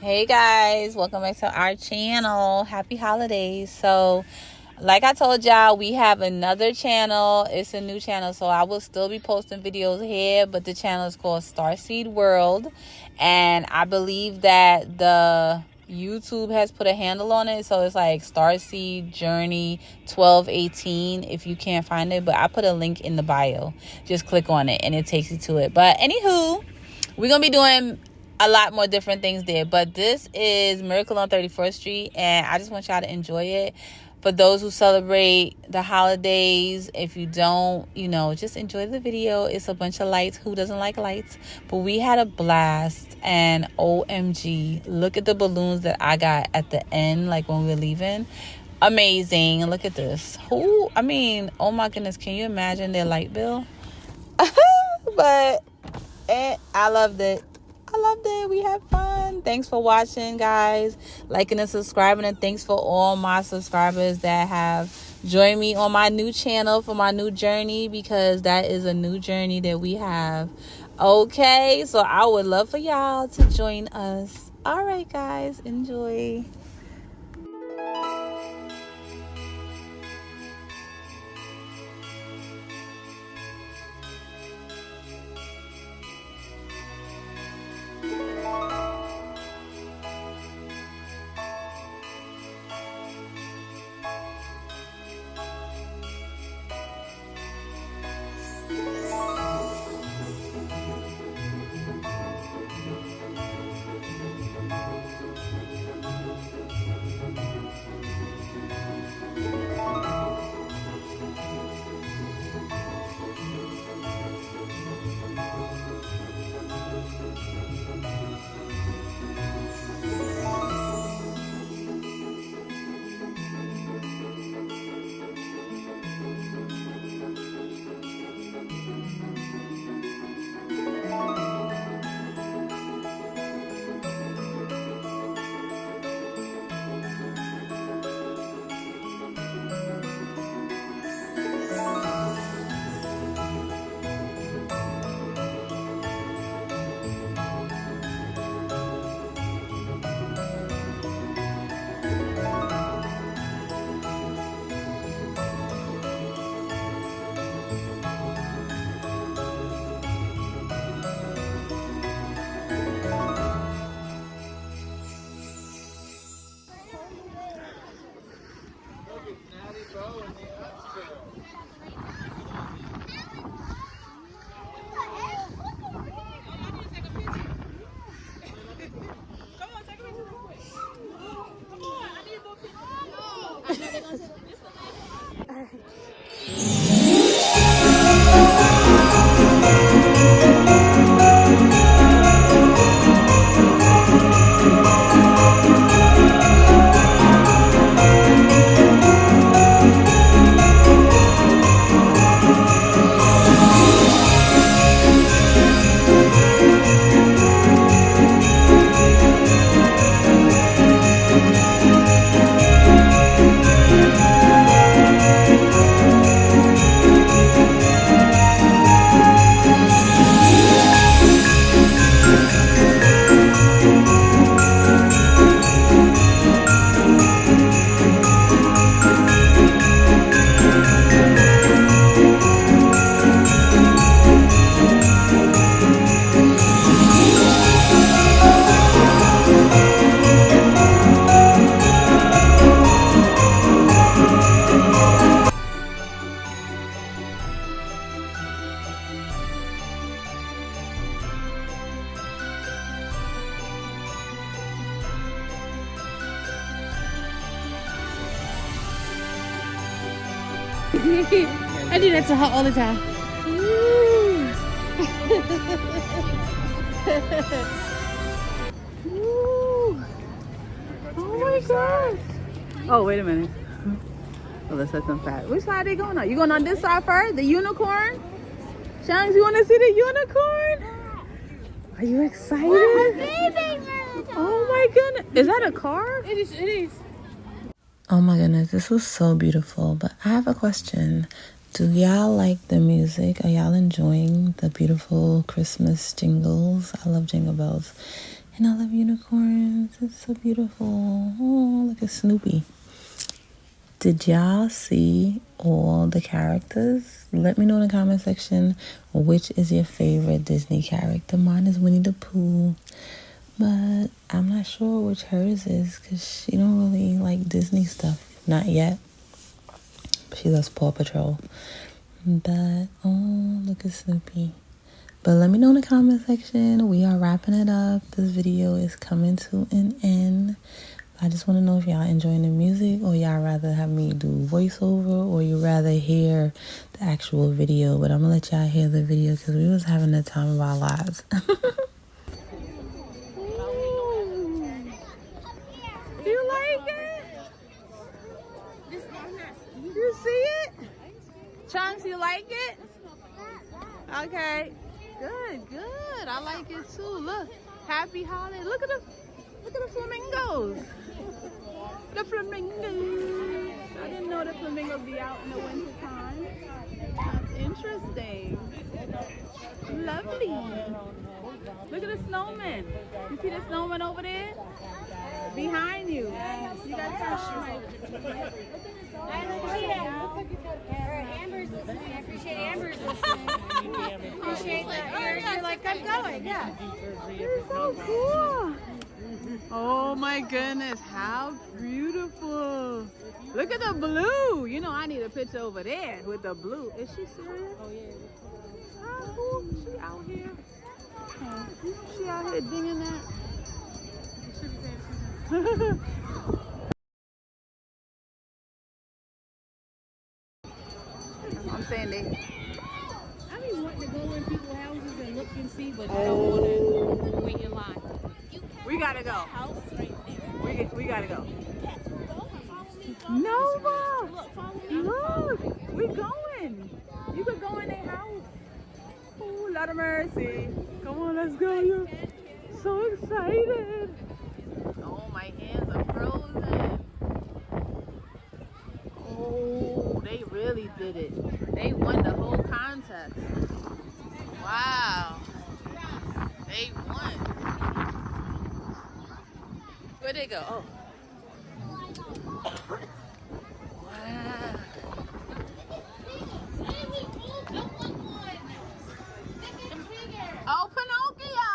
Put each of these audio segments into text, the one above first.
Hey guys, welcome back to our channel. Happy holidays. So like I told y'all, we have another channel. It's a new channel, so I will still be posting videos here, but the channel is called Starseed World, and I believe that the YouTube has put a handle on it, so it's like Starseed Journey 1218 if you can't find it, but I put a link in the bio. Just click on it and it takes you to it. But anywho, we're gonna be doing a lot more different things there, but this is Miracle on 31st Street, and I just want y'all to enjoy it. For those who celebrate the holidays, if you don't, just enjoy the video. It's a bunch of lights. Who doesn't like lights? But we had a blast, and OMG, look at the balloons that I got at the end, like when we were leaving. Amazing. Look at this. Oh my goodness, can you imagine their light bill? But I loved it. We had fun. Thanks for watching, guys, liking and subscribing, and thanks for all my subscribers that have joined me on my new channel for my new journey, because that is a new journey that we have. Okay, so I would love for y'all to join us. All right, guys, enjoy. I do that to her all the time. Oh my gosh. Oh, wait a minute. Oh, let's let them fat. Which side are they going on? You going on this side first? The unicorn? Shanks, you want to see the unicorn? Are you excited? Oh my goodness. Is that a car? It is. Oh my goodness, this was so beautiful. But I have a question. Do y'all like the music? Are y'all enjoying the beautiful Christmas jingles? I love jingle bells. And I love unicorns. It's so beautiful. Oh, look at Snoopy. Did y'all see all the characters? Let me know in the comment section which is your favorite Disney character. Mine is Winnie the Pooh, but I'm not sure which hers is because she don't really like Disney stuff. Not yet. She loves Paw Patrol. But, oh, look at Snoopy. But let me know in the comment section. We are wrapping it up. This video is coming to an end. I just want to know if y'all enjoying the music, or y'all rather have me do voiceover, or you rather hear the actual video. But I'm gonna let y'all hear the video because we was having the time of our lives. You like it? You see it? Chunks, you like it? Okay. Good. I like it too. Look, happy holiday. Look at the flamingos. The flamingos. I didn't know the flamingos be out in the winter time. That's interesting. Lovely. Look at the snowman. You see the snowman over there? Behind you. You got Amber's listening. I appreciate Amber's listening. Appreciate that. You're like, I'm going. Yeah. You're so cool. Oh my goodness, how beautiful. Look at the blue. You know I need a picture over there with the blue. Is she serious? Oh yeah. How cool is she out here? She out here dinging that. I'm saying they. I be wanting to go in people's houses and look and see, but I don't want to wait in line. We gotta go. House right there. We gotta go. Nova! Look! We going! You could go in their house. Oh, Lord of mercy. Come on, let's go. You're so excited. Oh, my hands are frozen. Oh, they really did it. They won the whole contest. Wow. They won. Where'd they go? Oh. Wow. Oh, Pinocchio!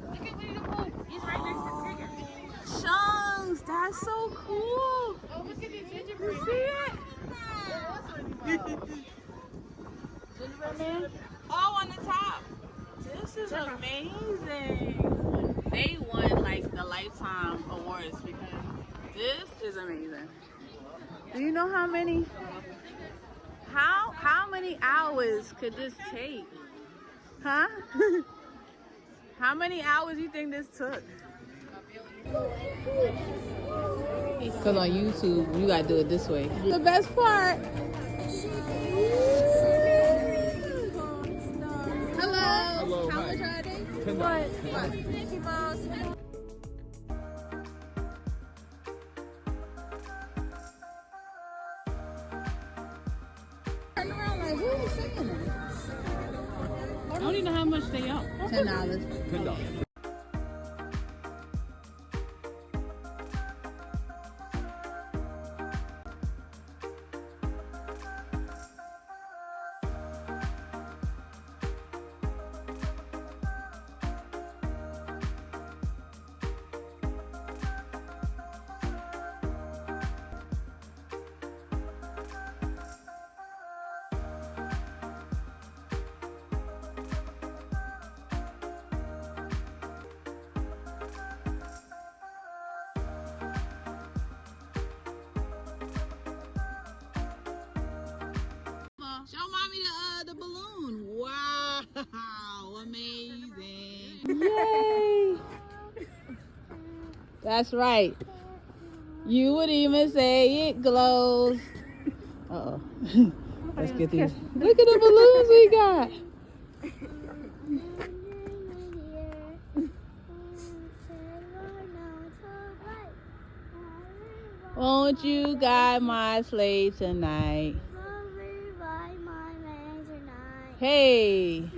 Look at Winnie the Pooh. He's right next to Trigger. Chunks, that's so cool. Oh, look at this gingerbread. You see it? Gingerbread man? Oh, on the top. This is amazing. They won like the lifetime awards because this is amazing. Do you know how many hours could this take? Huh? How many hours do you think this took? Because on YouTube, you gotta do it this way. The best part. Hello. How much are they? What? Mickey Mouse. Turn around like, who are you saying? I don't even know how much they are. $10. $10. Show mommy the balloon. Wow, amazing. Yay. That's right. You would even say it glows. Uh-oh. Let's get these. Look at the balloons we got. Won't you guide my sleigh tonight? Hey.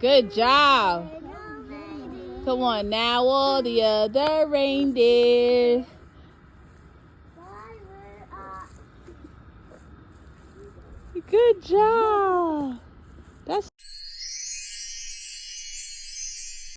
Good job. Come on, now all the other reindeer. Good job.